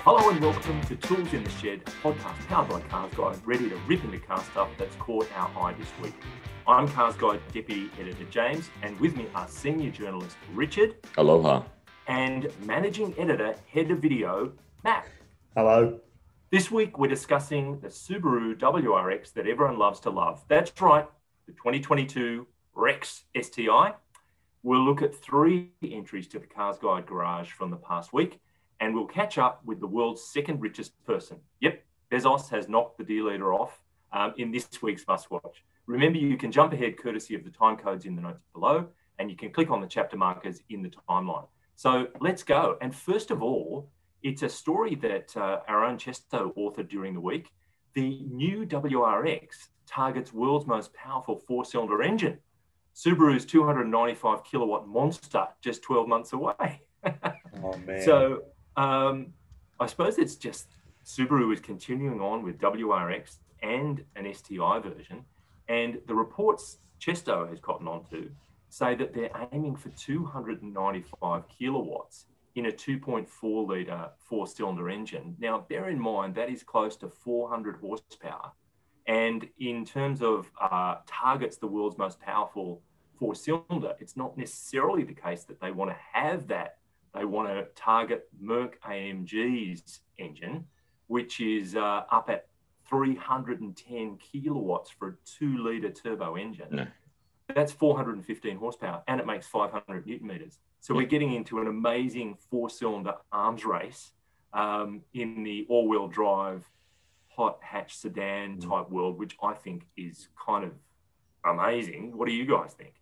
Hello and welcome to Tools in the Shed, a podcast powered by CarsGuide, ready to rip into car stuff that's caught our eye this week. I'm CarsGuide Deputy Editor James, and with me are Senior Journalist Richard. Aloha. And Managing Editor, Head of Video, Matt. Hello. This week we're discussing the Subaru WRX that everyone loves to love. That's right, the 2022 WRX STI. We'll look at 3 entries to the CarsGuide garage from the past week, and we'll catch up with the world's second richest person. Yep, Bezos has knocked the deal leader off in this week's MuskWatch. Remember, you can jump ahead courtesy of the time codes in the notes below, and you can click on the chapter markers in the timeline. So let's go. And first of all, it's a story that our own Chesto authored during the week. The new WRX targets world's most powerful 4-cylinder engine. Subaru's 295 kilowatt monster just 12 months away. Oh, man. So I suppose it's just Subaru is continuing on with WRX and an STI version. And the reports Chesto has gotten onto say that they're aiming for 295 kilowatts in a 2.4 litre 4-cylinder engine. Now, bear in mind, that is close to 400 horsepower. And in terms of targets the world's most powerful 4-cylinder, it's not necessarily the case that they want to have that. They want to target Mercedes-AMG's engine, which is up at 310 kilowatts for a 2-litre turbo engine. No. That's 415 horsepower, and it makes 500 newton meters. So we're getting into an amazing 4-cylinder arms race in the all-wheel drive, hot hatch sedan type world, which I think is kind of amazing. What do you guys think?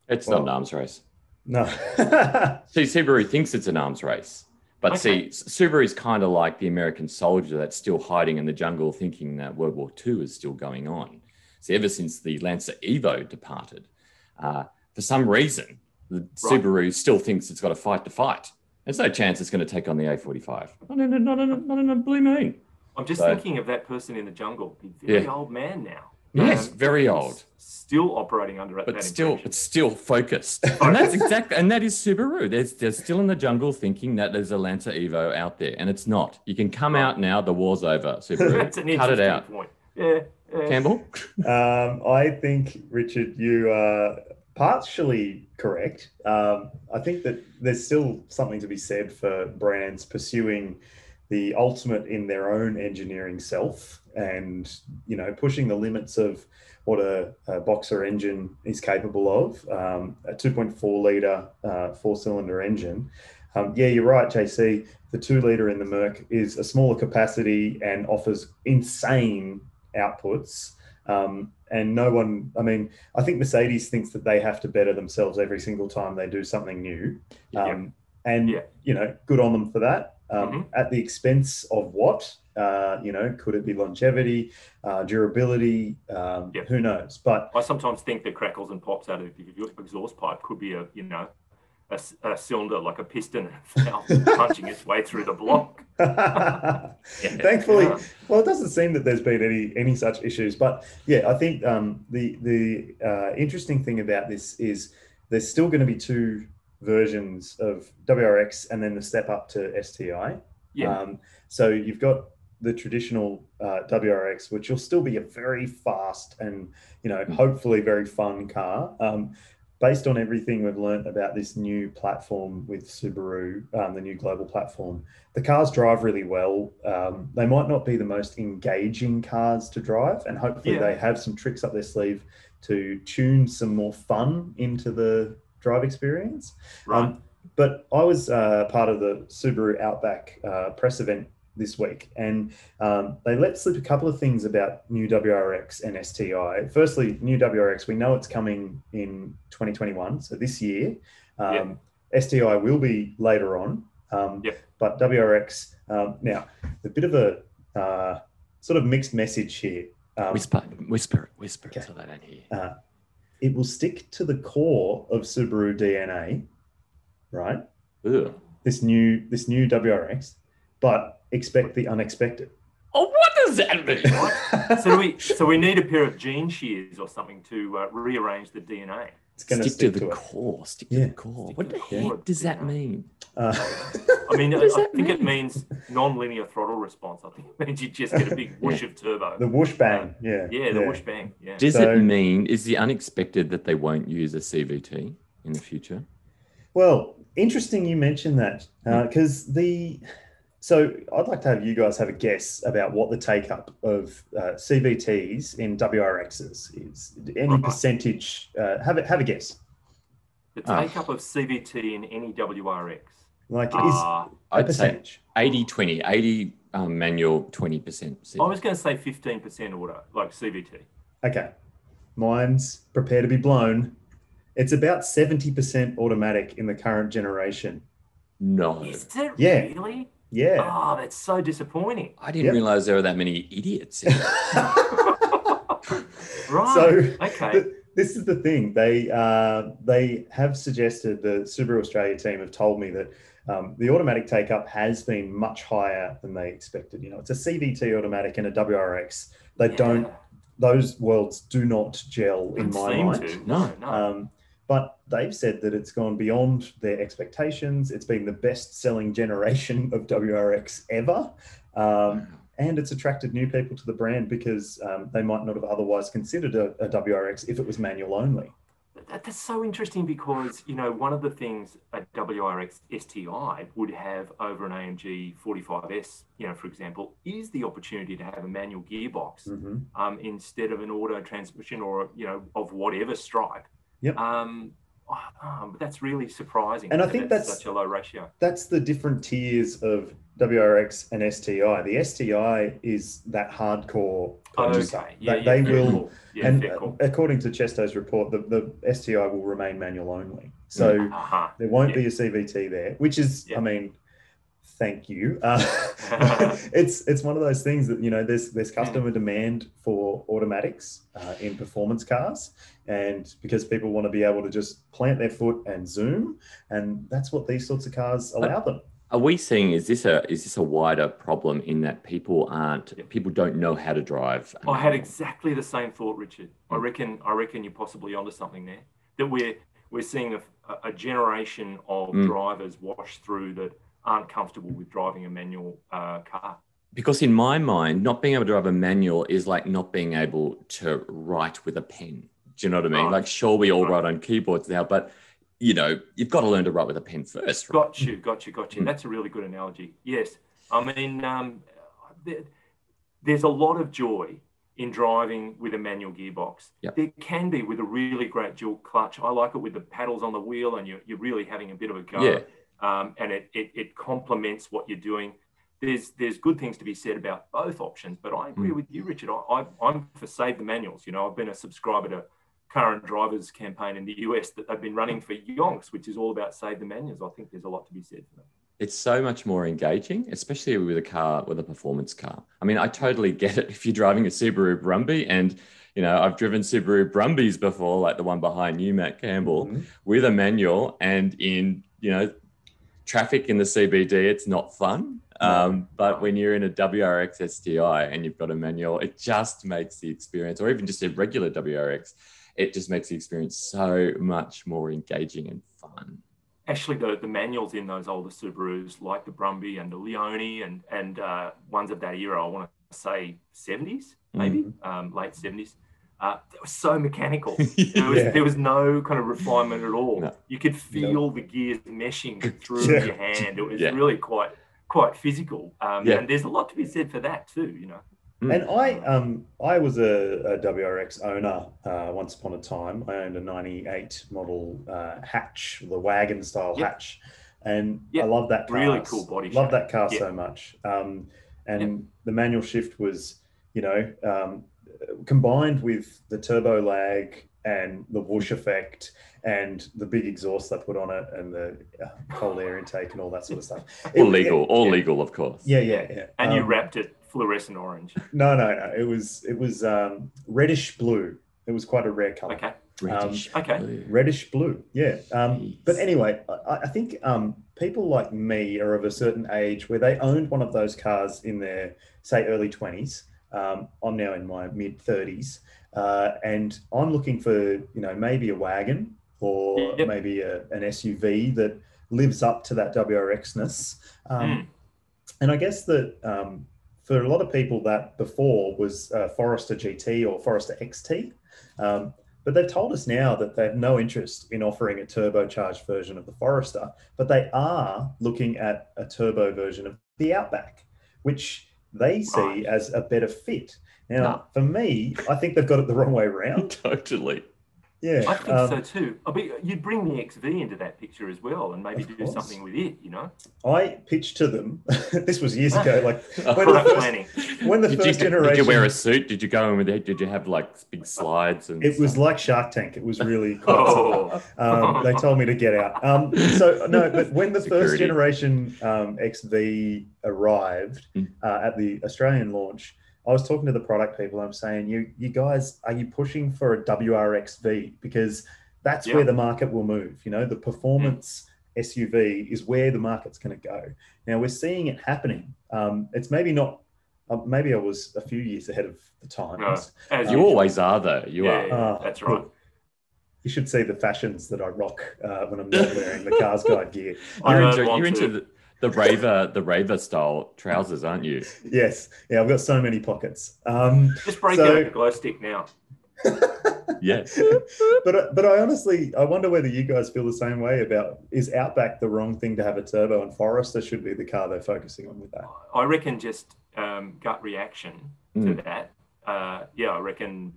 It's not an arms race. No. See, Subaru thinks it's an arms race. But Okay. see, Subaru's kind of like the American soldier that's still hiding in the jungle thinking that World War II is still going on. See, ever since the Lancer Evo departed, for some reason, the Subaru still thinks it's got a fight to fight. There's no chance it's going to take on the A45. Not in a blue moon. I'm just thinking of that person in the jungle. He's a very old man now. Yes, very old. Still operating under that impression. But still focused. And that's exactly, and that is Subaru. They're still in the jungle thinking that there's a Lancer Evo out there, and it's not. You can come out now. The war's over. Subaru, That's an cut it interesting out. point. Yeah. Campbell? I think, Richard, you are partially correct. I think that there's still something to be said for brands pursuing the ultimate in their own engineering self and, you know, pushing the limits of what a boxer engine is capable of, a 2.4 litre 4-cylinder engine. Yeah, you're right, JC. The 2 litre in the Merc is a smaller capacity and offers insane outputs. And no one, I mean, I think Mercedes thinks that they have to better themselves every single time they do something new. You know, good on them for that. At the expense of what? You know, could it be longevity, durability? Who knows? But I sometimes think that crackles and pops out of the exhaust pipe could be a cylinder, like a piston, punching its way through the block. Thankfully, well, it doesn't seem that there's been any such issues. But yeah, I think the interesting thing about this is there's still going to be 2 versions of WRX and then the step up to STI. So you've got the traditional WRX, which will still be a very fast and, you know, hopefully very fun car. Based on everything we've learned about this new platform with Subaru, the new global platform, the cars drive really well. They might not be the most engaging cars to drive, and hopefully they have some tricks up their sleeve to tune some more fun into the drive experience. Right. But I was part of the Subaru Outback press event this week, and they let slip a couple of things about new WRX and STI. Firstly, new WRX, we know it's coming in 2021, so this year. STI will be later on, but WRX, now, a bit of a sort of mixed message here. Whisper so they don't hear. It will stick to the core of Subaru DNA, right? This new WRX, but expect the unexpected. Oh, what does that mean? What? So we need a pair of gene shears or something to rearrange the DNA. It's going Stick to the core. Stick to the core. What the heck does that mean? I mean, I think it means non-linear throttle response. I think it means you just get a big whoosh of turbo. The whoosh bang. The whoosh bang. Yeah. Does it mean, is the unexpected that they won't use a CVT in the future? Well, interesting you mentioned that because So I'd like to have you guys have a guess about what the take-up of CVTs in WRXs is. Any percentage? Have a guess. The take-up of CVT in any WRX? Like, is a I'd percentage? Say 80-20. 80 manual, 20% CVT. I was going to say 15% auto, like CVT. Okay. Mine's prepare to be blown. It's about 70% automatic in the current generation. No. Is it really? Yeah. Oh, that's so disappointing. I didn't realize there were that many idiots. Right. So, okay. This is the thing. They have suggested, the Subaru Australia team have told me that the automatic take-up has been much higher than they expected. You know, it's a CVT automatic and a WRX. Those worlds do not gel in my mind. No. But they've said that it's gone beyond their expectations. It's been the best-selling generation of WRX ever. And it's attracted new people to the brand because they might not have otherwise considered a WRX if it was manual only. That's so interesting because, you know, one of the things a WRX STI would have over an AMG 45S, you know, for example, is the opportunity to have a manual gearbox instead of an auto transmission or, you know, of whatever stripe. Yep. But that's really surprising. And I think that's such a low ratio. That's the different tiers of WRX and STI. The STI is that hardcore purchaser. They will, according to Chesto's report, the STI will remain manual only. So there won't be a CVT there, which is, I mean, thank you. It's one of those things that, you know, there's customer demand for automatics in performance cars, and because people want to be able to just plant their foot and zoom, and that's what these sorts of cars allow them. Are we seeing, is this a wider problem in that people don't know how to drive? I had exactly the same thought, Richard. I reckon you're possibly onto something there. That we're seeing a generation of drivers wash through that aren't comfortable with driving a manual car. Because in my mind, not being able to drive a manual is like not being able to write with a pen. Do you know what I mean? Right. Like, sure, we all write on keyboards now, but, you know, you've got to learn to write with a pen first. Right? Got you. That's a really good analogy. Yes. I mean, there's a lot of joy in driving with a manual gearbox. Yep. There can be with a really great dual clutch. I like it with the paddles on the wheel and you're really having a bit of a go. Yeah. And it complements what you're doing. There's good things to be said about both options, but I agree with you, Richard. I'm for save the manuals. You know, I've been a subscriber to Current Drivers campaign in the US that they've been running for yonks, which is all about save the manuals. I think there's a lot to be said for them. It's so much more engaging, especially with a performance car. I mean, I totally get it if you're driving a Subaru Brumby, and, you know, I've driven Subaru Brumbies before, like the one behind you, Matt Campbell, with a manual, and in, you know, traffic in the CBD, it's not fun. But when you're in a WRX STI and you've got a manual, it just makes the experience, or even just a regular WRX, it just makes the experience so much more engaging and fun. Actually, the manuals in those older Subarus, like the Brumby and the Leone and ones of that era, I want to say 70s, maybe, late 70s, they were so mechanical. There was no kind of refinement at all. No. You could feel the gears meshing through your hand. It was really quite physical. And there's a lot to be said for that too, you know. And I was a WRX owner once upon a time. I owned a 98 model hatch, the wagon style hatch. And I love that car. Really cool body shape. Love that car so much. And the manual shift was, you know, combined with the turbo lag and the whoosh effect and the big exhaust they put on it and the cold air intake and all that sort of stuff. All legal, of course. Yeah. And you wrapped it fluorescent orange. No. It was reddish blue. It was quite a rare color. Okay. Reddish blue. Yeah. But anyway, I think people like me are of a certain age where they owned one of those cars in their, say, early 20s. I'm now in my mid-30s, and I'm looking for, maybe a wagon or maybe an SUV that lives up to that WRX-ness. And I guess that for a lot of people, that before was Forester GT or Forester XT. But they've told us now that they have no interest in offering a turbocharged version of the Forester, but they are looking at a turbo version of the Outback, which they see as a better fit. Now, for me, I think they've got it the wrong way around. Totally. Yeah, I think so too. You'd bring the XV into that picture as well, and maybe do something with it. I pitched to them. This was years ago. Like when the first generation. Did you wear a suit? Did you go in with it? Did you have like big slides? And it was like Shark Tank. It was really quite they told me to get out. But when the first generation XV arrived at the Australian launch, I was talking to the product people. I'm saying, you guys, are you pushing for a WRXV? Because that's where the market will move. The performance SUV is where the market's going to go. Now we're seeing it happening. It's maybe not. Maybe I was a few years ahead of the times. No, you always are, though. You are. That's right. You should see the fashions that I rock when I'm not wearing the CarsGuide gear. You're into the raver style trousers, aren't you? Yes. Yeah, I've got so many pockets. Just break out the glow stick now. Yes. But I wonder whether you guys feel the same way about, is Outback the wrong thing to have a turbo, and Forester should be the car they're focusing on with that? I reckon just gut reaction to that. I reckon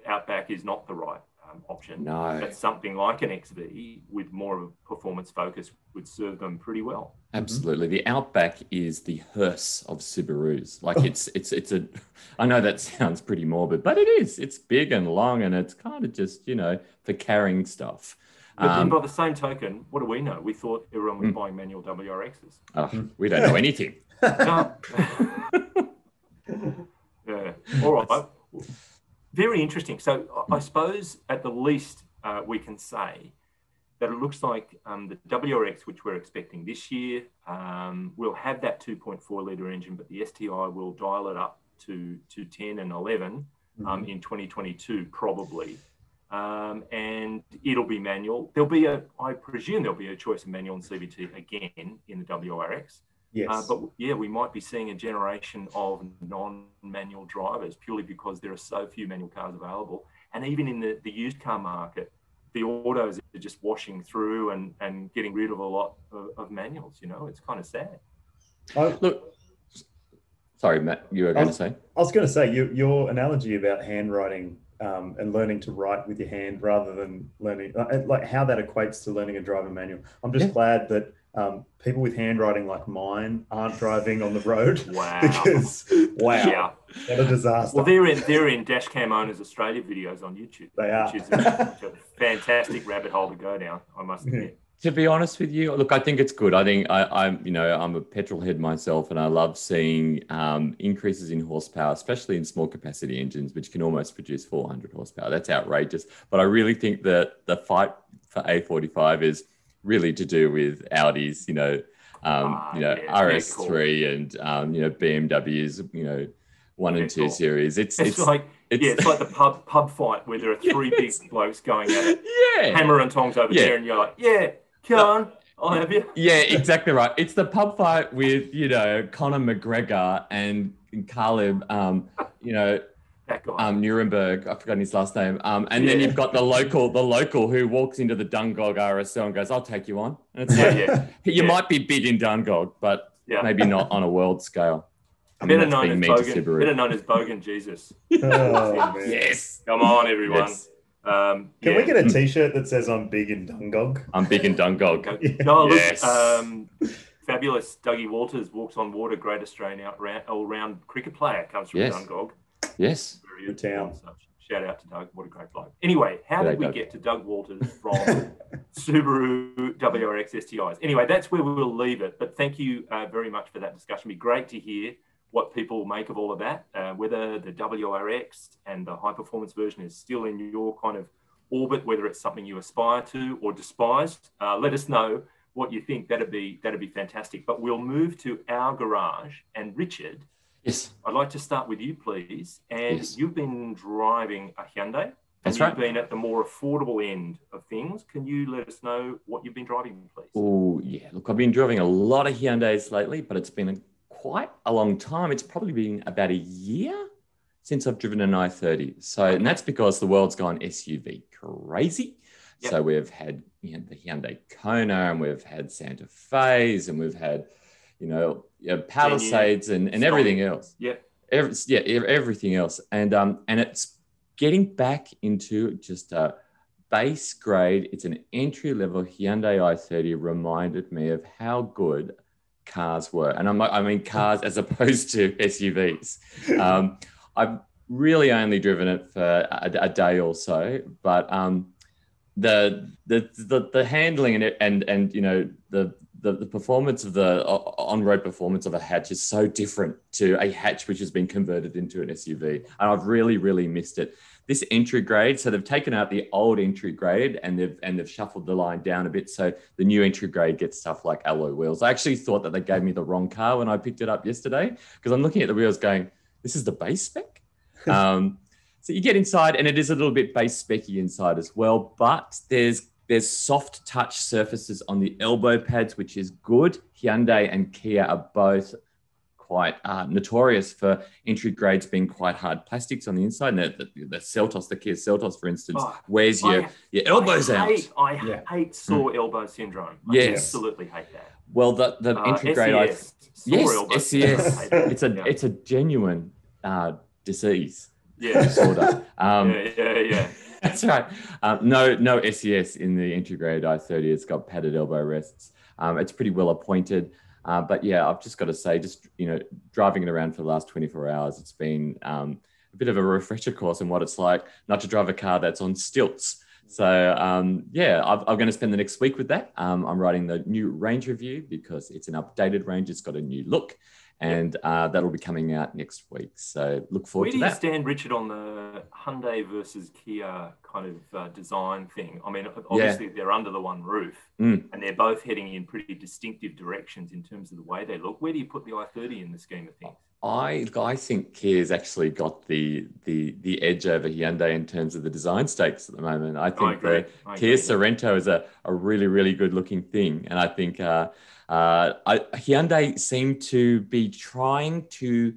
Outback is not the right option. No. But something like an XV with more of a performance focus would serve them pretty well. Absolutely. The Outback is the hearse of Subarus. Like it's a, I know that sounds pretty morbid, but it is. It's big and long, and it's kind of just, for carrying stuff. But then by the same token, what do we know? We thought everyone was buying manual WRXs. Oh, we don't know anything. No. Yeah. All right. Very interesting. So I suppose at the least we can say that it looks like the WRX, which we're expecting this year, will have that 2.4 litre engine, but the STI will dial it up to 10 and 11 in 2022 probably. And it'll be manual. I presume there'll be a choice of manual and CVT again in the WRX. Yes. But we might be seeing a generation of non-manual drivers purely because there are so few manual cars available. And even in the used car market, the autos are just washing through and getting rid of a lot of manuals. It's kind of sad. Look, sorry, Matt, you were going to say? I was going to say, your analogy about handwriting and learning to write with your hand rather than learning, like how that equates to learning a driver manual. I'm just glad that people with handwriting like mine aren't driving on the road. Wow. Because, what a disaster. Well, they're in Dashcam Owners Australia videos on YouTube. They are. Which is a fantastic rabbit hole to go down, I must admit. To be honest with you, look, I think it's good. I think I'm a petrol head myself, and I love seeing increases in horsepower, especially in small capacity engines, which can almost produce 400 horsepower. That's outrageous. But I really think that the fight for A45 is really to do with Audis, RS3 and BMWs, 1 and 2 series. It's like the pub fight where there are three big blokes going at it. Hammer and tongs over there, and you're like, come on, I'll have you. Yeah, exactly right. It's the pub fight with Conor McGregor and Caleb, that guy. Nuremberg, I've forgotten his last name. And then you've got the local who walks into the Dungog RSL and goes, I'll take you on. And it's you might be big in Dungog, but maybe not on a world scale. Better known as Bogan Jesus. Oh, man. Yes. Come on, everyone. Yes. Can we get a T-shirt that says I'm big in Dungog? I'm big in Dungog. No, look, fabulous Dougie Walters, walks on water, great Australian all-round cricket player, comes from Dungog. Yes. Good town. Shout out to Doug. What a great bloke. Anyway, how did we get to Doug Walters from Subaru WRX STIs? Anyway, that's where we'll leave it. But thank you very much for that discussion. It'd be great to hear what people make of all of that, whether the WRX and the high-performance version is still in your kind of orbit, whether it's something you aspire to or despise. Let us know what you think. That'd be fantastic. But we'll move to our garage, and Richard Yes. I'd like to start with you, please. And Yes. you've been driving a Hyundai. That's and right. You've been at the more affordable end of things. Can you let us know what you've been driving, please? Oh, yeah. Look, I've been driving a lot of Hyundais lately, but it's been quite a long time. It's probably been about a year since I've driven an i30. So, and that's because the world's gone SUV crazy. Yep. So we've had the Hyundai Kona, and we've had Santa Fe's, and we've had, Palisades and everything else. Yep. Everything else. And it's getting back into just a base grade. It's an entry-level Hyundai i30 reminded me of how good cars were. And I mean cars as opposed to SUVs. I've really only driven it for a day or so, but the handling and the performance of the on-road performance of a hatch is so different to a hatch which has been converted into an SUV, and I've really, really missed it. This entry grade, so they've taken out the old entry grade and they've shuffled the line down a bit, so the new entry grade gets stuff like alloy wheels. I actually thought that they gave me the wrong car when I picked it up yesterday, because I'm looking at the wheels going, this is the base spec. So you get inside, and it is a little bit base specy inside as well, but there's soft touch surfaces on the elbow pads, which is good. Hyundai and Kia are both quite notorious for entry grades being quite hard plastics on the inside. And the Seltos, the Kia Seltos, for instance, wears your elbows out. I hate sore elbow syndrome. I absolutely hate that. Well, the entry grade, SES, it's a genuine disease. Disorder. That's right. No SES in the entry grade i30. It's got padded elbow rests. It's pretty well appointed. But yeah, I've just got to say, driving it around for the last 24 hours, it's been a bit of a refresher course in what it's like not to drive a car that's on stilts. So I'm going to spend the next week with that. I'm writing the new range review because it's an updated range. It's got a new look. And that'll be coming out next week. So look forward to that. Where do you stand, Richard, on the Hyundai versus Kia kind of design thing? I mean, obviously they're under the one roof and they're both heading in pretty distinctive directions in terms of the way they look. Where do you put the i30 in the scheme of things? I think Kia's actually got the edge over Hyundai in terms of the design stakes at the moment. I think the Kia Sorento is a really, really good looking thing. And I think Hyundai seem to be trying to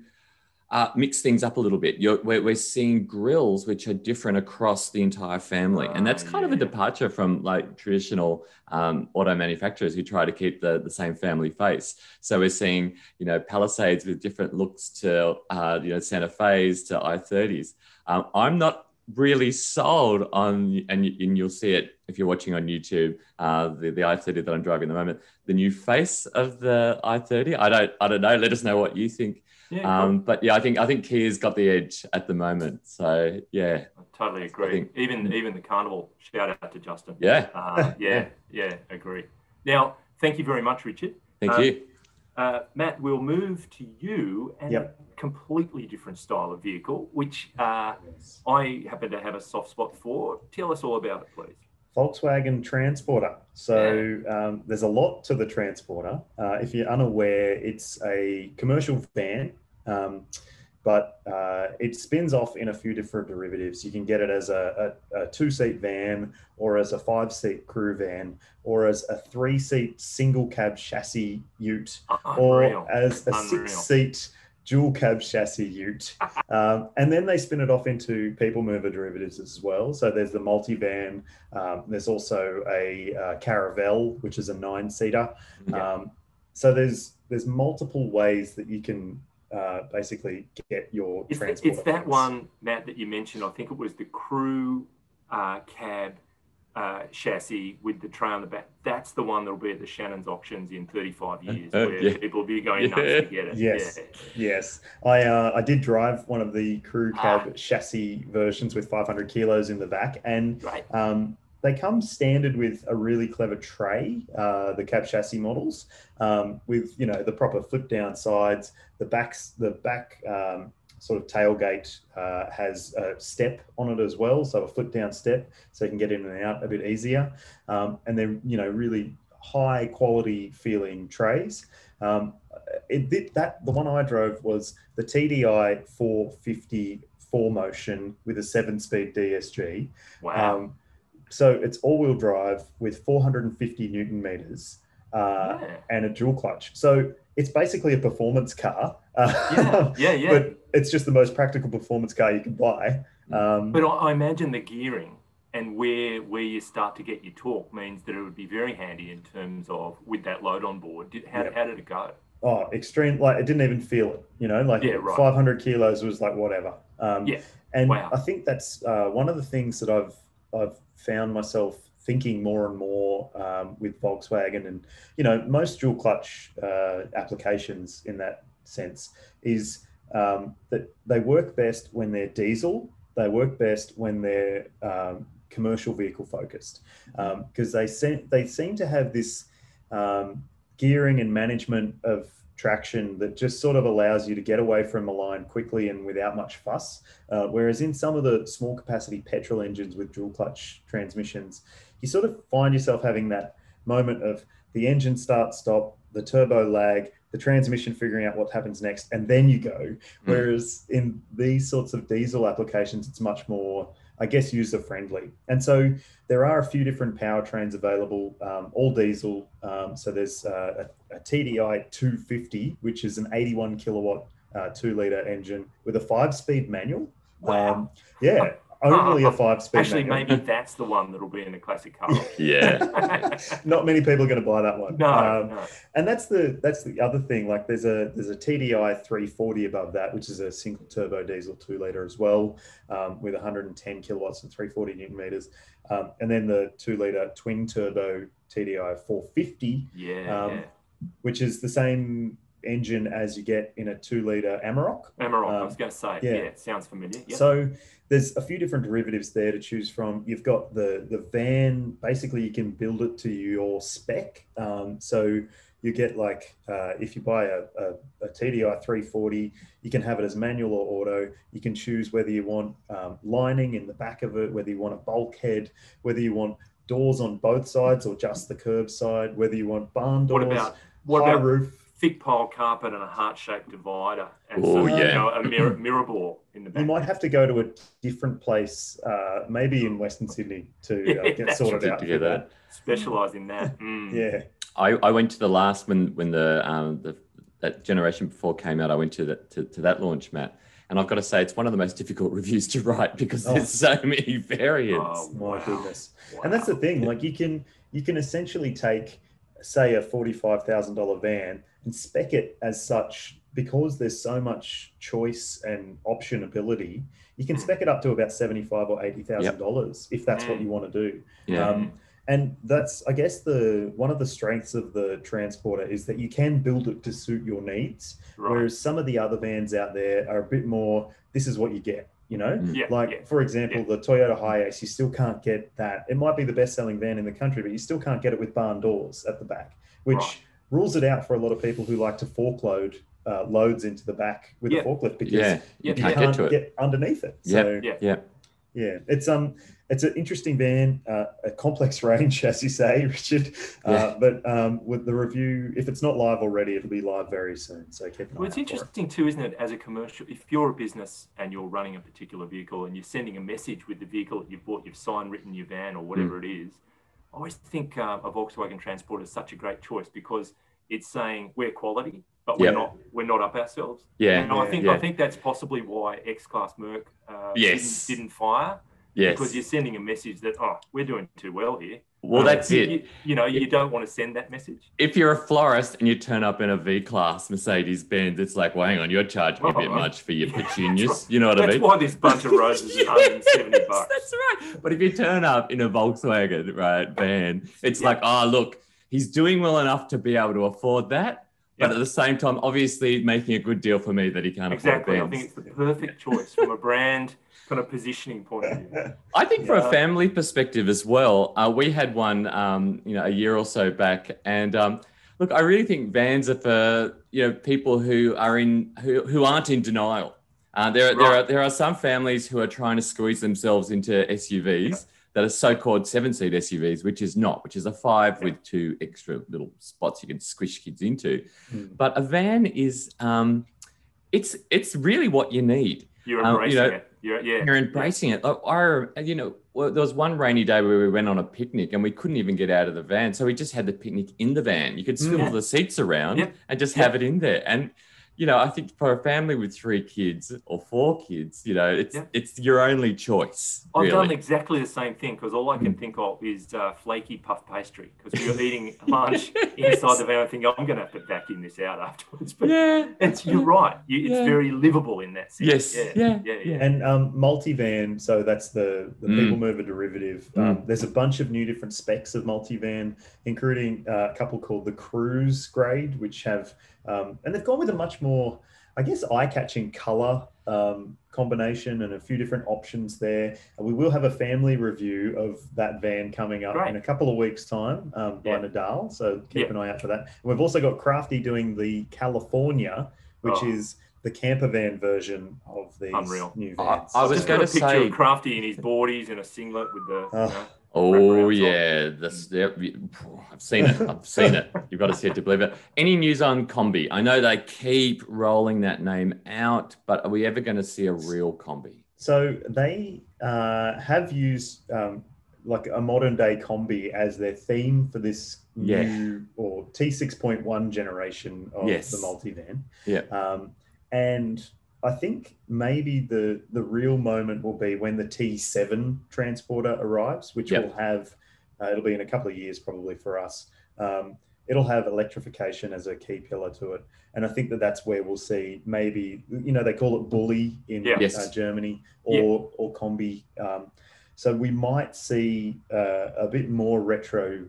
mix things up a little bit. We're seeing grills which are different across the entire family. And that's kind of a departure from like traditional auto manufacturers who try to keep the same family face. So we're seeing, Palisades with different looks to, Santa Fe's to i30s. I'm not really sold on, and you'll see it if you're watching on YouTube, the i30 that I'm driving at the moment, the new face of the i30. I don't know. Let us know what you think. Cool. But yeah, I think Kia's got the edge at the moment. So yeah, I totally agree. Even the Carnival. Shout out to Justin. Agree. Now, thank you very much, Richard. Thank you. Matt, we'll move to you and a completely different style of vehicle, which I happen to have a soft spot for. Tell us all about it, please. Volkswagen Transporter. So there's a lot to the Transporter. If you're unaware, it's a commercial van, but it spins off in a few different derivatives. You can get it as a two-seat van, or as a five-seat crew van, or as a three-seat single cab chassis ute, or as a six-seat dual cab chassis ute. And then they spin it off into people mover derivatives as well. So there's the multivan. There's also a Caravelle, which is a 9-seater. So there's multiple ways that you can basically get your transport. It's that one, Matt, that you mentioned. I think it was the crew cab chassis with the tray on the back. That's the one that will be at the Shannon's auctions in 35 years, where people will be going nuts to get it. Yes. I did drive one of the crew cab chassis versions with 500 kilos in the back, and they come standard with a really clever tray, the cab chassis models, with the proper flip down sides. The back sort of tailgate has a step on it as well, so a flip down step, so you can get in and out a bit easier. And they're really high quality feeling trays. the one I drove was the TDI 450 4Motion with a 7-speed DSG. Wow. So it's all-wheel drive with 450 Newton meters and a dual clutch. So it's basically a performance car. But it's just the most practical performance car you can buy. But I imagine the gearing and where you start to get your torque means that it would be very handy in terms of with that load on board. How did it go? Oh, extreme! Like it didn't even feel it. 500 kilos was like whatever. And I think that's one of the things that I've found myself thinking more and more with Volkswagen, and most dual clutch applications in that sense is that they work best when they're diesel. They work best when they're commercial vehicle focused, because they seem to have this gearing and management of traction that just sort of allows you to get away from a line quickly and without much fuss. Whereas in some of the small capacity petrol engines with dual clutch transmissions, you sort of find yourself having that moment of the engine start, stop, the turbo lag, the transmission figuring out what happens next, and then you go. Whereas in these sorts of diesel applications, it's much more, I guess, user friendly. And so there are a few different powertrains available, all diesel. So there's a TDI 250, which is an 81 kilowatt 2-litre engine with a 5-speed manual. Wow. Only a 5-speed Actually, manual. maybe that's the one that'll be in the classic car. Not many people are going to buy that one. No. And that's the other thing. Like there's a TDI 340 above that, which is a single turbo diesel 2-litre as well, with 110 kilowatts and 340 Newton meters. And then the 2-litre twin turbo TDI 450, which is the same engine as you get in a 2-litre Amarok. I was going to say, it sounds familiar. Yep. So there's a few different derivatives there to choose from. You've got the van. Basically, you can build it to your spec. So you get like, if you buy a TDI 340, you can have it as manual or auto. You can choose whether you want lining in the back of it, whether you want a bulkhead, whether you want doors on both sides or just the curb side, whether you want barn doors, what about roof, thick pile carpet and a heart-shaped divider, and a mirror ball in the back. You might have to go to a different place, maybe in Western Sydney, to get sorted out. To that. Specialise in that. Yeah. I went to the last when the that generation before came out. I went to that launch, Matt, and I've got to say it's one of the most difficult reviews to write because there's so many variants. Oh my goodness! Wow. And that's the thing. Like you can essentially take, say, a $45,000 van and spec it as such, because there's so much choice and optionability. You can spec it up to about $75,000 or $80,000 if that's what you want to do. And that's, I guess, one of the strengths of the Transporter is that you can build it to suit your needs. Right. Whereas some of the other vans out there are a bit more, this is what you get, for example, the Toyota Hiace, you still can't get that. It might be the best-selling van in the country, but you still can't get it with barn doors at the back, which rules it out for a lot of people who like to fork load loads into the back with a forklift, because you can't get underneath it. So, it's an interesting van, a complex range, as you say, Richard. But with the review, if it's not live already, it'll be live very soon. So keep an eye out. It's interesting too, isn't it? As a commercial, if you're a business and you're running a particular vehicle and you're sending a message with the vehicle that you've bought, you've signed, written your van or whatever it is, I always think a Volkswagen Transporter is such a great choice because it's saying we're quality, but we're not up ourselves. I think that's possibly why X-Class Merc didn't fire. Yes. Because you're sending a message that, we're doing too well here. Well, that's it. You don't want to send that message. If you're a florist and you turn up in a V-Class Mercedes-Benz, it's like, well, hang on, you're charging me a bit much for your petunias. Right. You know what I mean? That's why this bunch of roses is $170. That's right. But if you turn up in a Volkswagen, van, it's like, look, he's doing well enough to be able to afford that. But at the same time, obviously making a good deal for me that he can't afford Benz. I think it's the perfect choice from a brand kind of positioning point of view. I think from a family perspective as well, we had one, a year or so back. And look, I really think vans are for, people who are who aren't in denial. There are some families who are trying to squeeze themselves into SUVs. that are so-called 7-seat SUVs, which is a 5 with 2 extra little spots you can squish kids into. But a van is, it's really what you need. You're embracing it. You're embracing it. There was one rainy day where we went on a picnic and we couldn't even get out of the van. So we just had the picnic in the van. You could swivel the seats around and just have it in there. And, I think for a family with 3 kids or 4 kids, it's your only choice. I've done exactly the same thing because all I can think of is flaky puff pastry because we were eating lunch inside the van. I think I'm going to have to vacuum this out afterwards. But you're right. It's very livable in that sense. Yes. Yeah. And multivan, so that's the people mover derivative. There's a bunch of new different specs of multivan, including a couple called the Cruise grade, which have, and they've gone with a much more, I guess, eye-catching color combination and a few different options there. And we will have a family review of that van coming up in a couple of weeks' time by Nadal. So keep an eye out for that. And we've also got Crafty doing the California, which is the camper van version of these new vans. I was going to say Crafty in his boardies and a singlet with the. I've seen it. You've got to see it to believe it. Any news on Combi? I know they keep rolling that name out, but are we ever going to see a real Combi? So they have used like a modern day Combi as their theme for this new or T6.1 generation of the multivan. And I think maybe the real moment will be when the T7 Transporter arrives, which will have, it'll be in a couple of years probably for us. It'll have electrification as a key pillar to it. And I think that's where we'll see maybe, they call it Bully in Germany or Combi. So we might see a bit more retro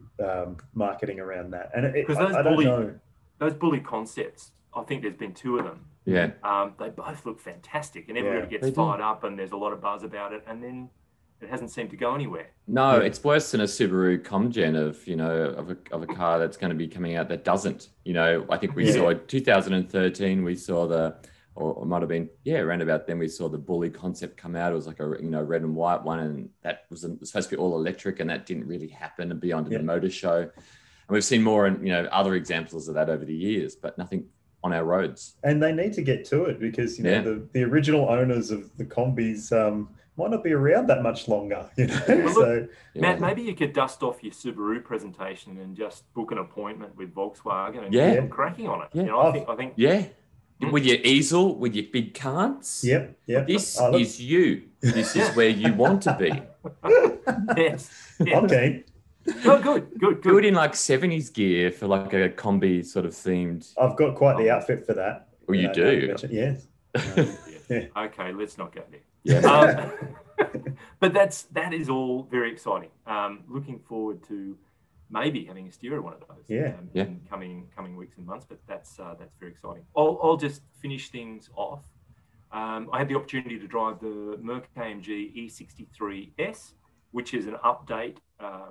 marketing around that. And I don't know. Those Bully concepts, I think there's been 2 of them. Yeah. They both look fantastic and everybody gets fired up and there's a lot of buzz about it and then it hasn't seemed to go anywhere. No, it's worse than a Subaru Comgen of a car that's going to be coming out that doesn't. I think we saw 2013, we saw or it might have been, around about then we saw the Bully concept come out. It was like a, red and white one and that was supposed to be all electric and that didn't really happen beyond the motor show. And we've seen more and, other examples of that over the years, but nothing on our roads. And they need to get to it because, the original owners of the Combis might not be around that much longer, Matt, maybe you could dust off your Subaru presentation and just book an appointment with Volkswagen and get cracking on it. I think. With your easel, with your big carts. Yep. This is you. This is where you want to be. Yes. Okay. Oh, good. Do it in like 70s gear for like a Combi sort of themed. I've got quite the outfit for that. Well, you do? Yes. Okay, let's not go there. Yeah. But that is all very exciting. Looking forward to maybe having a steer of one of those in coming weeks and months, but that's very exciting. I'll just finish things off. I had the opportunity to drive the Mercedes-AMG E63S, which is an update,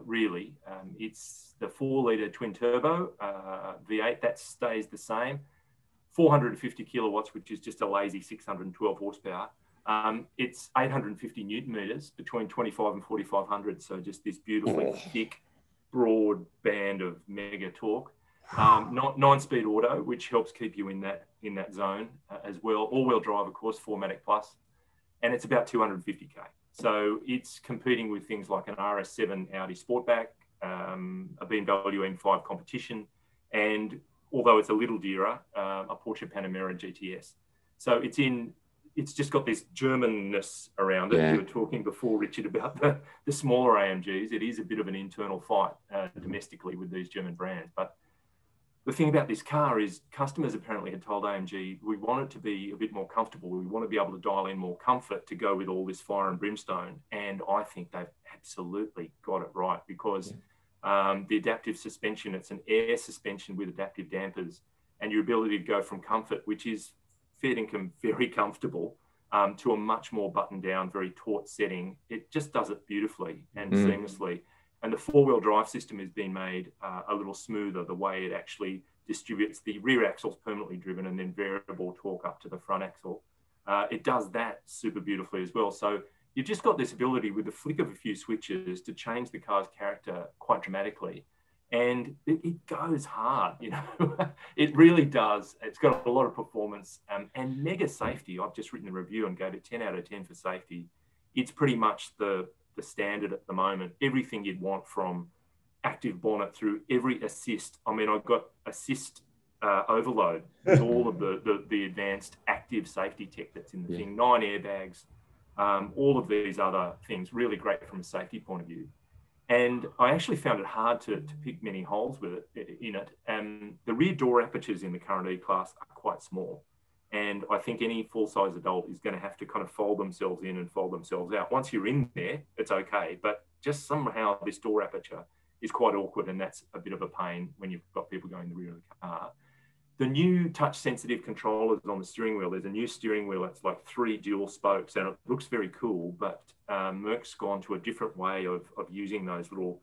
really. It's the 4-litre twin-turbo V8. That stays the same. 450 kilowatts, which is just a lazy 612 horsepower. It's 850 newton meters between 25 and 4,500. So just this beautifully thick, broad band of mega torque. 9-speed auto, which helps keep you in that zone as well. All-wheel drive, of course, 4MATIC Plus, and it's about 250k. So it's competing with things like an RS7 Audi Sportback, a BMW M5 Competition, and although it's a little dearer, a Porsche Panamera GTS. So it's just got this Germanness around it. You were talking before, Richard, about the smaller AMGs. It is a bit of an internal fight domestically with these German brands. But the thing about this car is customers apparently had told AMG, we want it to be a bit more comfortable. We want to be able to dial in more comfort to go with all this fire and brimstone. And I think they've absolutely got it right because the adaptive suspension, it's an air suspension with adaptive dampers, and your ability to go from comfort, which is fair income, very comfortable, to a much more buttoned down, very taut setting. It just does it beautifully and seamlessly. And the 4-wheel drive system has been made a little smoother, the way it actually distributes. The rear axle's permanently driven and then variable torque up to the front axle. It does that super beautifully as well. So you've just got this ability with the flick of a few switches to change the car's character quite dramatically. And it goes hard, you know, it really does. It's got a lot of performance and mega safety. I've just written a review and gave it 10 out of 10 for safety. It's pretty much the standard at the moment. Everything you'd want from active bonnet through every assist. I mean, I've got assist overload with all of the advanced active safety tech that's in the thing, 9 airbags, all of these other things, really great from a safety point of view. And I actually found it hard to pick many holes with it in it. The rear door apertures in the current E-Class are quite small. And I think any full-size adult is going to have to kind of fold themselves in and fold themselves out. Once you're in there, it's okay. But just somehow this door aperture is quite awkward, and that's a bit of a pain when you've got people going in the rear of the car. The new touch-sensitive controllers on the steering wheel, there's a new steering wheel that's like 3 dual spokes, and it looks very cool, but Merck's gone to a different way of using those little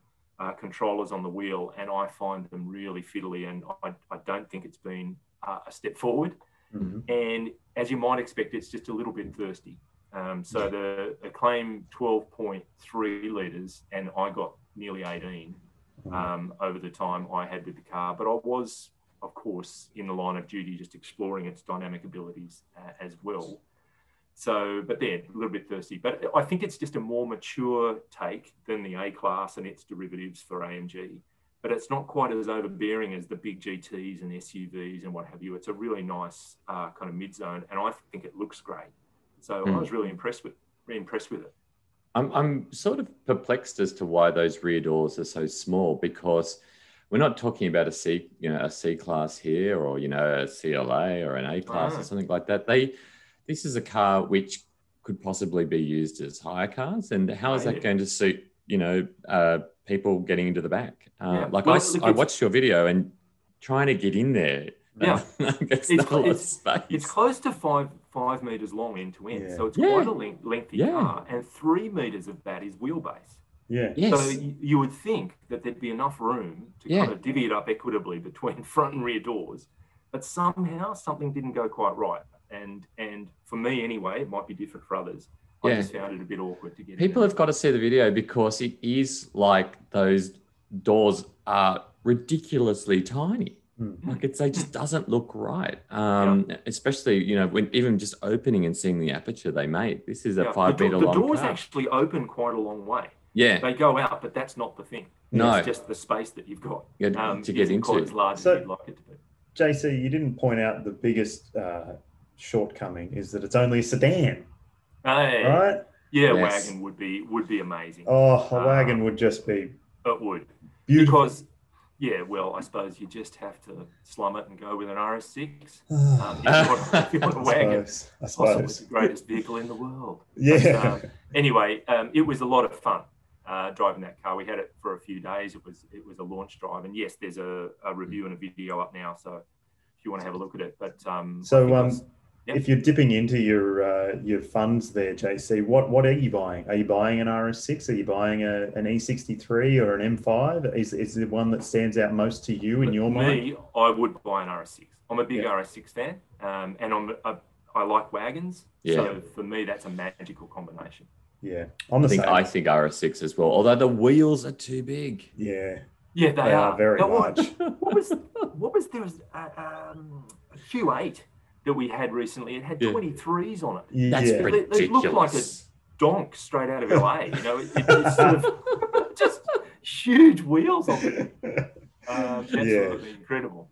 controllers on the wheel, and I find them really fiddly, and I don't think it's been a step forward. Mm-hmm. And as you might expect, it's just a little bit thirsty. So the claim 12.3 litres, and I got nearly 18 over the time I had with the car, but I was, of course, in the line of duty, just exploring its dynamic abilities as well. So, but they're a little bit thirsty. But I think it's just a more mature take than the A-Class and its derivatives for AMG. But it's not quite as overbearing as the big GTs and SUVs and what have you. It's a really nice kind of mid-zone, and I think it looks great. So I was really impressed with it. I'm sort of perplexed as to why those rear doors are so small, because we're not talking about a C-Class here, or, you know, a CLA or an A-Class or something like that. This is a car which could possibly be used as hire cars. And how is that going to suit, you know, people getting into the back? I watched your video and trying to get in there. It's close to five meters long end to end. So it's quite a lengthy car. And 3 meters of that is wheelbase. Yeah. Yes. So you would think that there'd be enough room to kind of divvy it up equitably between front and rear doors, but somehow something didn't go quite right. And for me anyway, it might be different for others. I just found it a bit awkward to get in. People have got to see the video, because it is like those doors are ridiculously tiny. Like it just doesn't look right. Especially, you know, when even just opening and seeing the aperture they made. This is a 5 meter long car. The doors car. actually open quite a long way. Yeah. They go out, but that's not the thing. No. It's just the space that you've got to get into. Quite as large as you'd like it to be. JC, you didn't point out the biggest shortcoming is that it's only a sedan. Hey. Right? Yeah, yes. Wagon would be amazing. Oh, a wagon would just be... It would. Beautiful. Because, I suppose you just have to slum it and go with an RS6. If you want a wagon, I suppose. Possibly the greatest vehicle in the world. Yeah. But, anyway, it was a lot of fun driving that car. We had it for a few days. It was a launch drive. And yes, there's a review and a video up now. So if you want to have a look at it. But if you're dipping into your funds there, JC, what are you buying? Are you buying an RS6? Are you buying an E63 or an M5? Is the one that stands out most to you in your mind? Me, I would buy an RS6. I'm a big RS6 fan, and I like wagons. Yeah. So for me, that's a magical combination. Yeah, I think RS6 as well. Although the wheels are too big. Yeah. Yeah, they are very large. What was there was a Q8 that we had recently. It had 23s on it. That's ridiculous. They looked like a donk straight out of LA. You know, it's sort of just huge wheels on it. Absolutely incredible.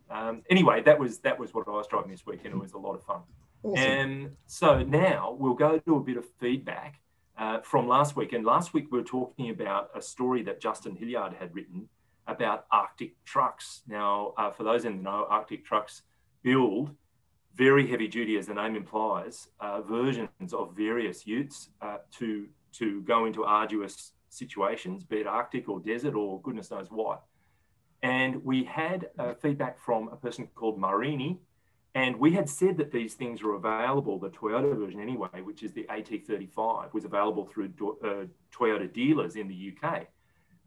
Anyway, that was what I was driving this weekend. It was a lot of fun. Awesome. And so now we'll go to a bit of feedback from last week. And last week we were talking about a story that Justin Hilliard had written about Arctic trucks. Now, for those in the know, Arctic trucks build very heavy duty, as the name implies, versions of various utes to go into arduous situations, be it Arctic or desert or goodness knows what. And we had feedback from a person called Marini, and we had said that these things are available, the Toyota version anyway, which is the AT35, was available through Toyota dealers in the UK.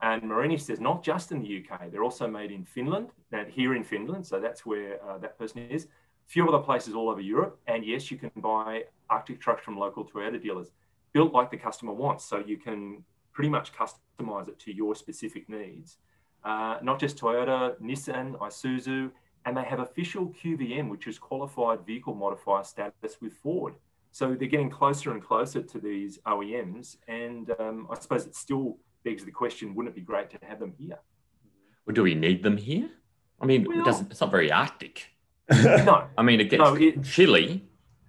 And Marini says not just in the UK, they're also made in Finland, and here in Finland, so that's where that person is. A few other places all over Europe, and yes, you can buy Arctic trucks from local Toyota dealers. built like the customer wants. So you can pretty much customize it to your specific needs. Not just Toyota, Nissan, Isuzu, and they have official QVM, which is qualified vehicle modifier status with Ford. So they're getting closer and closer to these OEMs. And I suppose it still begs the question, wouldn't it be great to have them here? Well, do we need them here? I mean, it's not very Arctic. No. I mean, it gets chilly.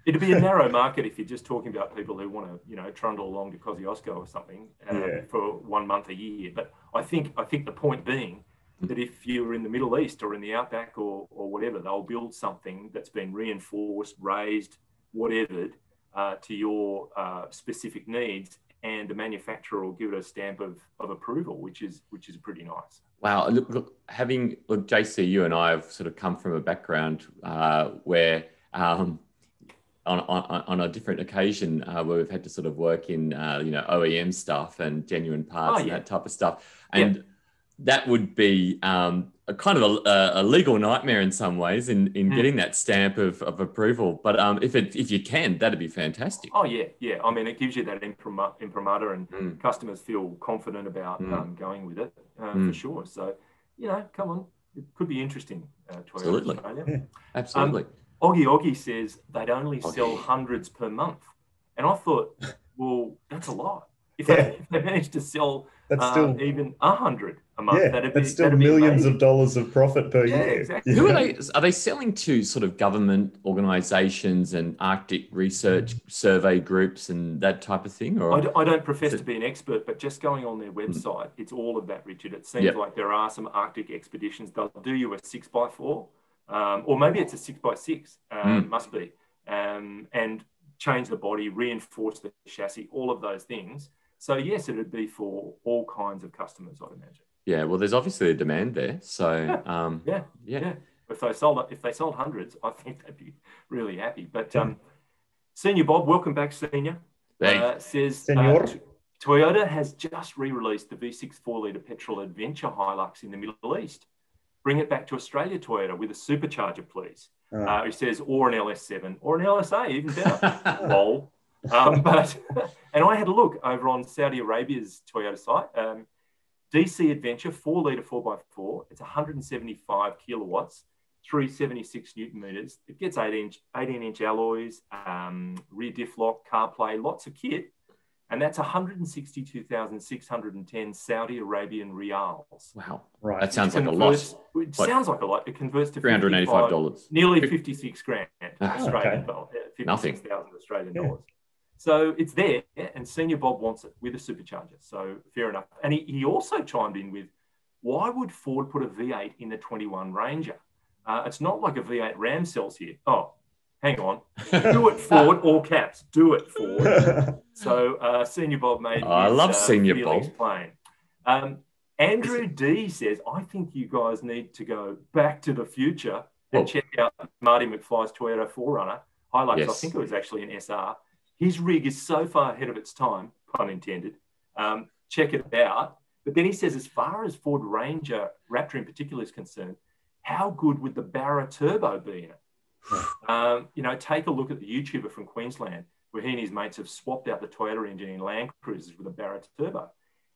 It'd be a narrow market if you're just talking about people who want to, trundle along to Kosciuszko or something for 1 month a year. But I think the point being that if you're in the Middle East or in the outback or whatever, they'll build something that's been reinforced, raised, whatever, to your specific needs, and the manufacturer will give it a stamp of approval, which is pretty nice. Wow, look, JC, you and I have sort of come from a background where on a different occasion where we've had to sort of work in OEM stuff and genuine parts and that type of stuff, and that would be a kind of a legal nightmare in some ways in getting that stamp of approval. But if you can, that'd be fantastic. Oh yeah. I mean, it gives you that imprimatur, and customers feel confident about going with it for sure. So, come on, it could be interesting. Absolutely. Australia. Absolutely. Oggy says they'd only sell hundreds per month, and I thought, well, that's a lot. If they managed to sell even 100 a month, that's still millions of dollars of profit per year. Exactly. Who are they selling to? Sort of government organisations and Arctic research survey groups and that type of thing? Or I don't profess to be an expert, but just going on their website, it's all of that, Richard. It seems like there are some Arctic expeditions. They'll do you a 6x4, or maybe it's a 6x6. Must be, and change the body, reinforce the chassis, all of those things. So yes, it would be for all kinds of customers, I'd imagine. Yeah, well, there's obviously a demand there. So yeah. If they sold hundreds, I think they'd be really happy. But Senior Bob, welcome back, Senior. Says Toyota has just re-released the V6 4-litre petrol adventure Hilux in the Middle East. Bring it back to Australia, Toyota, with a supercharger, please. He says, or an LS7 or an LSA, even better. Lol. And I had a look over on Saudi Arabia's Toyota site. DC Adventure 4-litre 4x4. It's 175 kilowatts, 376 newton meters. It gets 18-inch alloys, rear diff lock, CarPlay, lots of kit. And that's 162,610 Saudi Arabian rials. Wow. Right. That sounds like a lot. It sounds like a lot. It converts to $385. Nearly 56 grand Australian dollars. $56,000 Australian dollars. So it's there, and Senior Bob wants it with a supercharger. So fair enough. And he also chimed in with, why would Ford put a V8 in the 21 Ranger? It's not like a V8 Ram sells here. Oh, hang on. Do it, Ford, all caps. Do it, Ford. So Senior Bob made I love Senior Bob. Plain. Andrew D says, I think you guys need to go back to the future and check out Marty McFly's Toyota 4Runner. Hilux, I think it was actually an SR. His rig is so far ahead of its time, pun intended. Check it out. But then he says, as far as Ford Ranger Raptor in particular is concerned, how good would the Barra Turbo be in it? Take a look at the YouTuber from Queensland, where he and his mates have swapped out the Toyota engine in Land Cruisers with a Barra Turbo.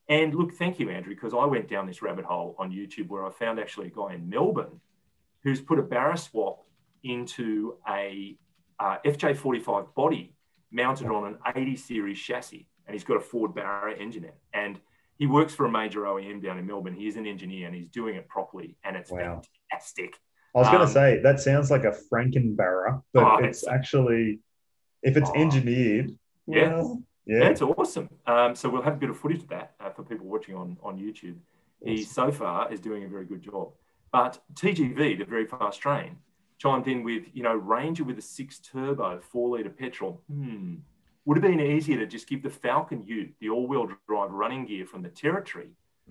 And look, thank you, Andrew, because I went down this rabbit hole on YouTube where I found actually a guy in Melbourne who's put a Barra swap into a FJ45 body mounted on an 80 series chassis, and he's got a Ford Barra engine in it. And he works for a major OEM down in Melbourne. He is an engineer, and he's doing it properly, and it's fantastic. I was going to say, that sounds like a Franken Barra, but it's actually, if it's engineered, it's awesome. So we'll have a bit of footage of that for people watching on YouTube. He so far is doing a very good job. But TGV, the very fast train, chimed in with, Ranger with a 6 turbo 4-litre petrol. Would have been easier to just give the Falcon Ute the all-wheel drive running gear from the Territory,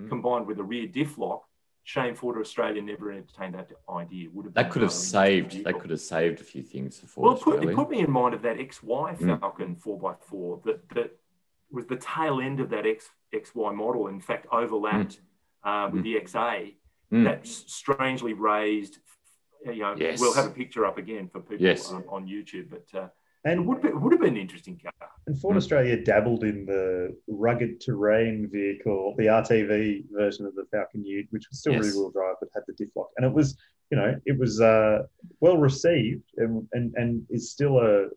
combined with a rear diff lock. Shame Ford Australia never entertained that idea. That could have saved a few things for Ford Australia. It put me in mind of that XY Falcon 4x4 that was the tail end of that XY model. In fact, overlapped with the XA. That strangely raised. We'll have a picture up again for people on YouTube. But And it would have been an interesting car. And Ford Australia dabbled in the rugged terrain vehicle, the RTV version of the Falcon Ute, which was still rear-wheel drive but had the diff lock, and it was well received and is still a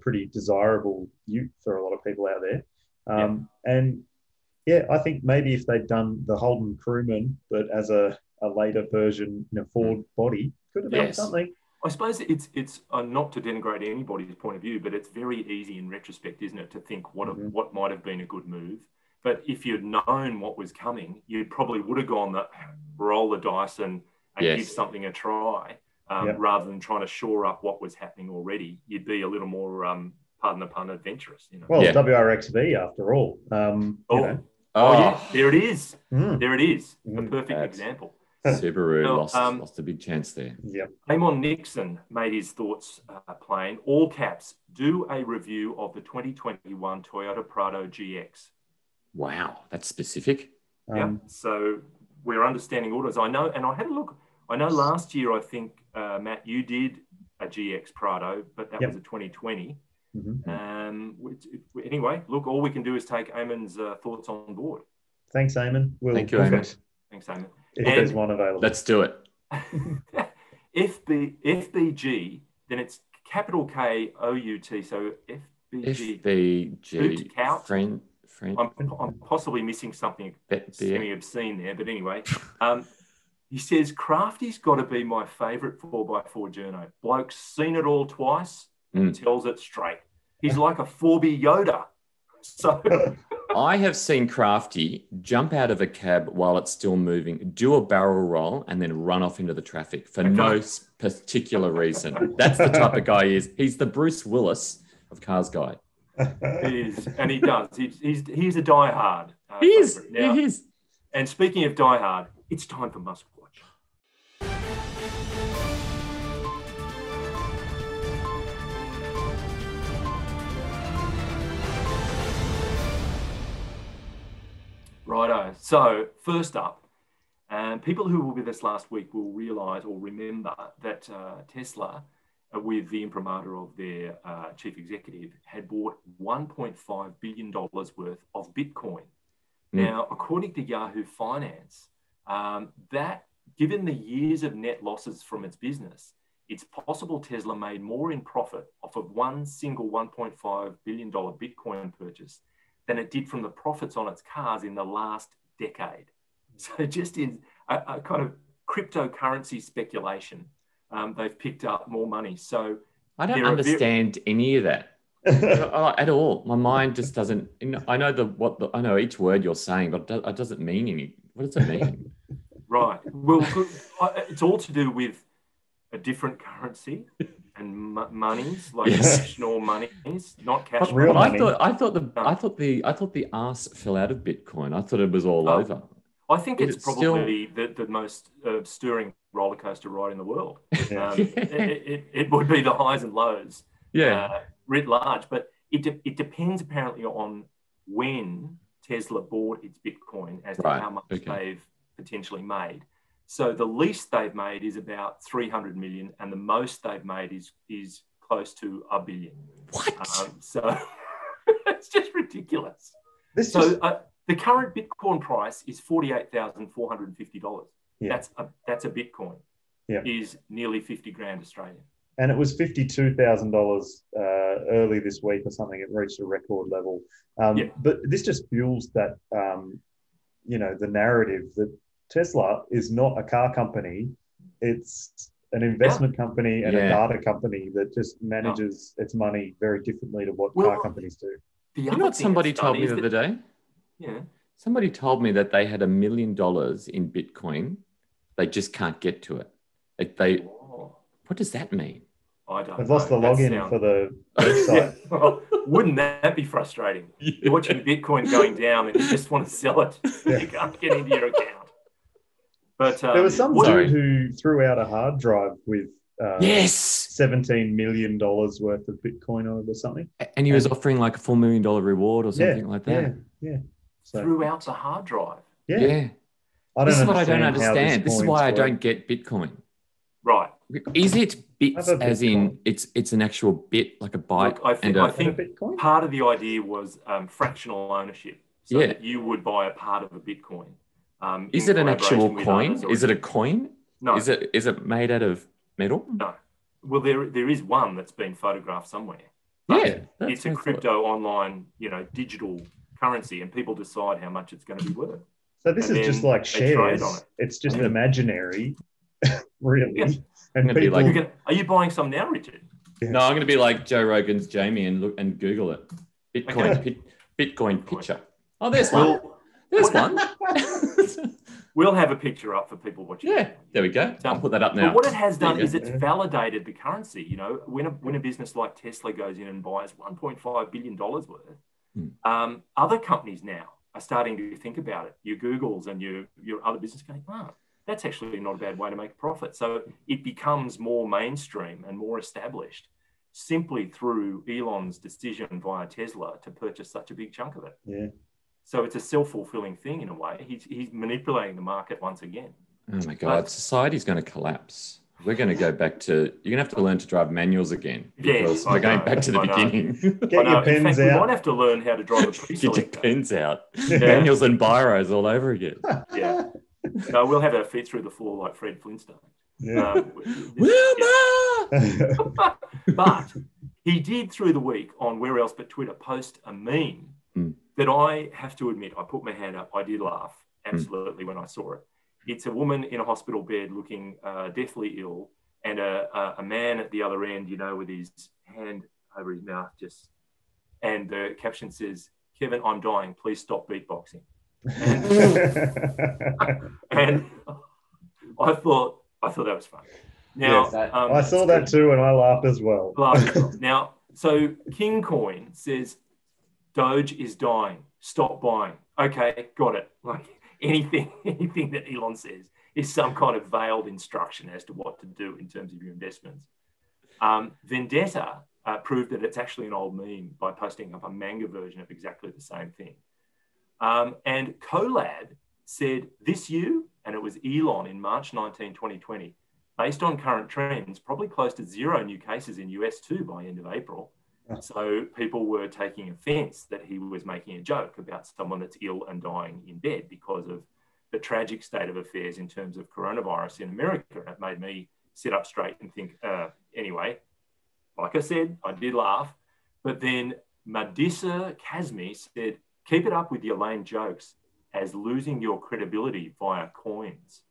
pretty desirable Ute for a lot of people out there. And I think maybe if they'd done the Holden Crewman, but as a later version in a Ford body, could have been something. I suppose it's not to denigrate anybody's point of view, but it's very easy in retrospect, isn't it, to think what might have been a good move. But if you'd known what was coming, you probably would have gone roll the dice and give something a try, rather than trying to shore up what was happening already. You'd be a little more, pardon the pun, adventurous. Well, it's WRXV after all. There it is. There it is. A perfect example. Subaru lost a big chance there. Yep. Amon Nixon made his thoughts plain. All caps, do a review of the 2021 Toyota Prado GX. Wow, that's specific. So we're understanding orders. I know, and I had a look. I know last year, I think, Matt, you did a GX Prado, but that was a 2020. Anyway, look, all we can do is take Amon's thoughts on board. Thanks, Amon. Thank you, Amon. Thanks, Amon. If there's one available. Let's do it. FBG, then it's capital K OUT. So FBG. Friend. I'm possibly missing something semi-obscene there, but anyway. He says, Crafty's got to be my favourite 4x4 journo. Bloke's seen it all twice and tells it straight. He's like a 4B Yoda. So I have seen Crafty jump out of a cab while it's still moving, do a barrel roll, and then run off into the traffic for no particular reason. That's the type of guy he is. He's the Bruce Willis of CarsGuide. He is, and he does. He's a diehard. He is. And speaking of diehard, it's time for MuskWatch. Righto. So first up, people who were with us last week will realise or remember that Tesla, with the imprimatur of their chief executive, had bought $1.5 billion worth of Bitcoin. Now, according to Yahoo Finance, that given the years of net losses from its business, it's possible Tesla made more in profit off of one single $1.5 billion Bitcoin purchase than it did from the profits on its cars in the last decade. So just in a kind of cryptocurrency speculation, they've picked up more money. So I don't understand any of that at all. My mind just doesn't. I know I know each word you're saying, but it doesn't mean any. What does it mean? Right. Well, it's all to do with a different currency and monies, like national monies, not cash. But real money. I thought the arse fell out of Bitcoin. I thought it was all over. I think it's probably the most stirring roller coaster ride in the world. It would be the highs and lows, writ large. But it depends apparently on when Tesla bought its Bitcoin as to how much they've potentially made. So the least they've made is about 300 million, and the most they've made is close to $1 billion. What? So it's just ridiculous. The current Bitcoin price is $48,450. Yeah. That's a Bitcoin. Yeah. Is nearly 50 grand Australian. And it was $52,000 early this week or something. It reached a record level. But this just fuels that, the narrative that Tesla is not a car company. It's an investment company and a data company that just manages its money very differently to what car companies do. You know what somebody told me the other day? Yeah. Somebody told me that they had $1 million in Bitcoin. They just can't get to it. What does that mean? I don't know. They've lost the login for the website. Well, wouldn't that be frustrating? You're watching Bitcoin going down and you just want to sell it. You can't get into your account. But there was some dude who threw out a hard drive with $17 million worth of Bitcoin on it or something. And he was offering like a $4 million reward or something like that. Yeah. So, threw out the hard drive. Yeah. This is what I don't understand. This is why I don't get Bitcoin. Right. Is it bits Have a as in Bitcoin. it's an actual bit, like a byte. Look, I think Have a Bitcoin? part of the idea was fractional ownership, so Yeah. that you would buy a part of a Bitcoin. Is in it an actual collaboration with coin? others or Is it a coin? No. Is it made out of metal? No. Well, there is one that's been photographed somewhere. Yeah, But it's a crypto online, digital currency, and people decide how much it's going to be worth. So this And is just then like they trade on shares. it. It's just Yeah. imaginary, really. Yeah. And gonna be people, like- Are you buying some now, Richard? yeah. No, I'm going to be like Joe Rogan's Jamie and look and Google it. Bitcoin picture. Oh, there's one. There's one. We'll have a picture up for people watching. Yeah, there we go. I'll put that up now. But what it has done There you is go. it's validated the currency. When a business like Tesla goes in and buys $1.5 billion worth, other companies now are starting to think about it. Your Googles and your other business going, that's actually not a bad way to make a profit. So it becomes more mainstream and more established simply through Elon's decision via Tesla to purchase such a big chunk of it. Yeah. So it's a self-fulfilling thing in a way. He's manipulating the market once again. Oh my God, society's going to collapse. We're going to go back to, you're going to have to learn to drive manuals again. Because we're going back to the beginning. Get your pens In fact, out. we might have to learn how to drive a Get your pre-selector. pens out. Yeah. Manuals and biros all over again. Yeah. No, we'll have our feet through the floor like Fred Flintstone. Yeah. Wilma! But he did through the week on where else but Twitter post a meme that I have to admit, I put my hand up. I did laugh absolutely when I saw it. It's a woman in a hospital bed looking deathly ill, and a man at the other end, with his hand over his mouth, and the caption says, "Kevin, I'm dying. Please stop beatboxing." And I thought that was fun. Now, Yes, I saw that too, and I laughed as well. Now, so King Coin says, Doge is dying. Stop buying. Okay, got it. Like anything that Elon says is some kind of veiled instruction as to what to do in terms of your investments. Vendetta proved that it's actually an old meme by posting up a manga version of exactly the same thing. And Colab said, "This you," and it was Elon in March 19, 2020, based on current trends, probably close to 0 new cases in US too by end of April. So people were taking offense that he was making a joke about someone that's ill and dying in bed because of the tragic state of affairs in terms of coronavirus in America. It made me sit up straight and think, anyway, like I said, I did laugh. But then Madissa Kazmi said, "Keep it up with your lame jokes as losing your credibility via coins."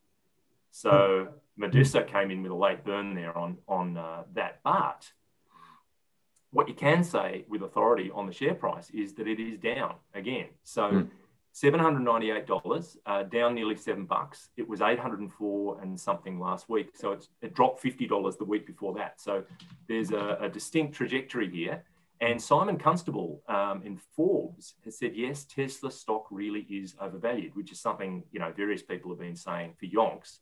So Madissa came in with a late burn there on that. But what you can say with authority on the share price is that it is down again. So $798, down nearly $7. It was 804 and something last week. So it dropped $50 the week before that. So there's a distinct trajectory here. And Simon Constable in Forbes has said, yes, Tesla stock really is overvalued, which is something, various people have been saying for yonks.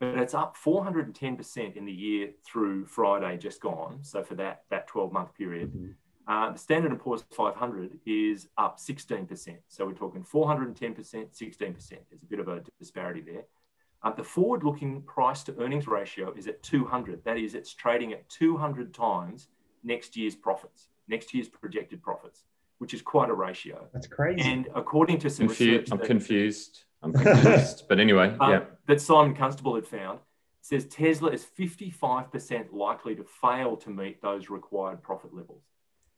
But it's up 410% in the year through Friday just gone. So for that 12-month period. The Standard & Poor's 500 is up 16%. So we're talking 410%, 16%. There's a bit of a disparity there. The forward-looking price to earnings ratio is at 200. That is, it's trading at 200 times next year's profits, next year's projected profits, which is quite a ratio. That's crazy. And according to some research... I'm confused. But anyway, that Simon Constable had found, says Tesla is 55% likely to fail to meet those required profit levels.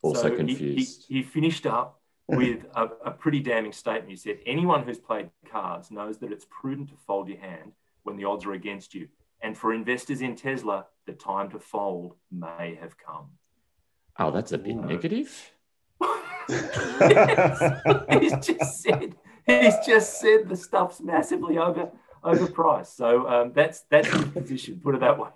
Also so confused. He finished up with a pretty damning statement. He said, anyone who's played cards knows that it's prudent to fold your hand when the odds are against you. And for investors in Tesla, the time to fold may have come. Oh, that's a bit negative. He's just said the stuff's massively overpriced. So that's his position, put it that way.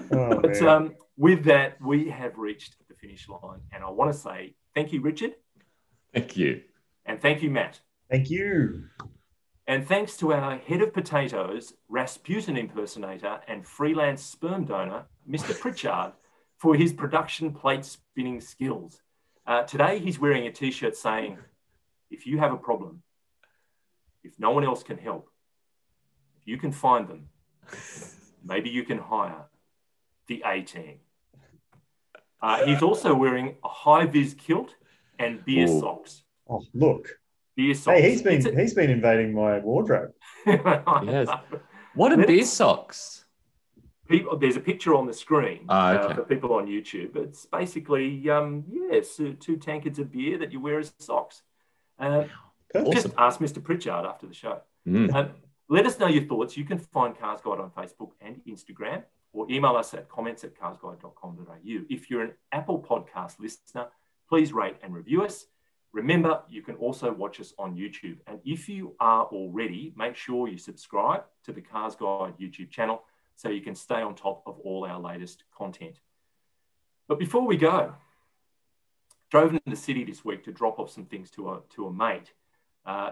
But with that, we have reached the finish line. And I want to say thank you, Richard. Thank you. And thank you, Matt. Thank you. And thanks to our head of potatoes, Rasputin impersonator, and freelance sperm donor, Mr. Pritchard, for his production plate spinning skills. Today, he's wearing a T-shirt saying, if you have a problem, if no one else can help, if you can find them, maybe you can hire the A-Team. He's also wearing a high-vis kilt and beer socks. Oh, look. Beer socks. Hey, he's been invading my wardrobe. Yes. What are beer socks? There's a picture on the screen Okay. for people on YouTube. It's basically, two tankards of beer that you wear as socks. Just ask Mr. Pritchard after the show. Let us know your thoughts. You can find Cars Guide on Facebook and Instagram, or email us at comments@carsguide.com.au. If you're an Apple Podcast listener, please rate and review us. Remember, you can also watch us on YouTube. And if you are already, make sure you subscribe to the Cars Guide YouTube channel so you can stay on top of all our latest content. But before we go, drove into the city this week to drop off some things to a mate.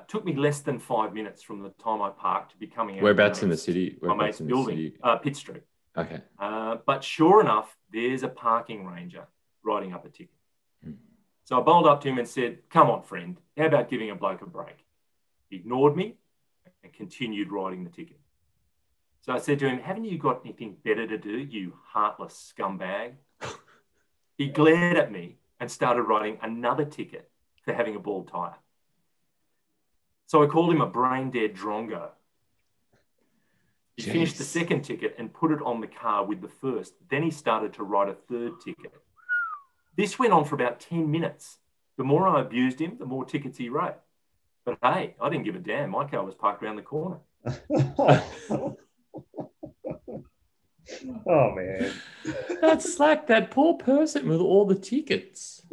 Took me less than 5 minutes from the time I parked to becoming... Whereabouts in the city? My mate's building, Pitt Street. Okay. But sure enough, there's a parking ranger writing up a ticket. So I bowled up to him and said, come on, friend, how about giving a bloke a break? He ignored me and continued writing the ticket. So I said to him, haven't you got anything better to do, you heartless scumbag? He glared at me and started writing another ticket for having a bald tyre. So I called him a brain-dead drongo. He finished the second ticket and put it on the car with the first. Then he started to write a third ticket. This went on for about 10 minutes. The more I abused him, the more tickets he wrote. But hey, I didn't give a damn. My car was parked around the corner. Oh, man. That's like that poor person with all the tickets.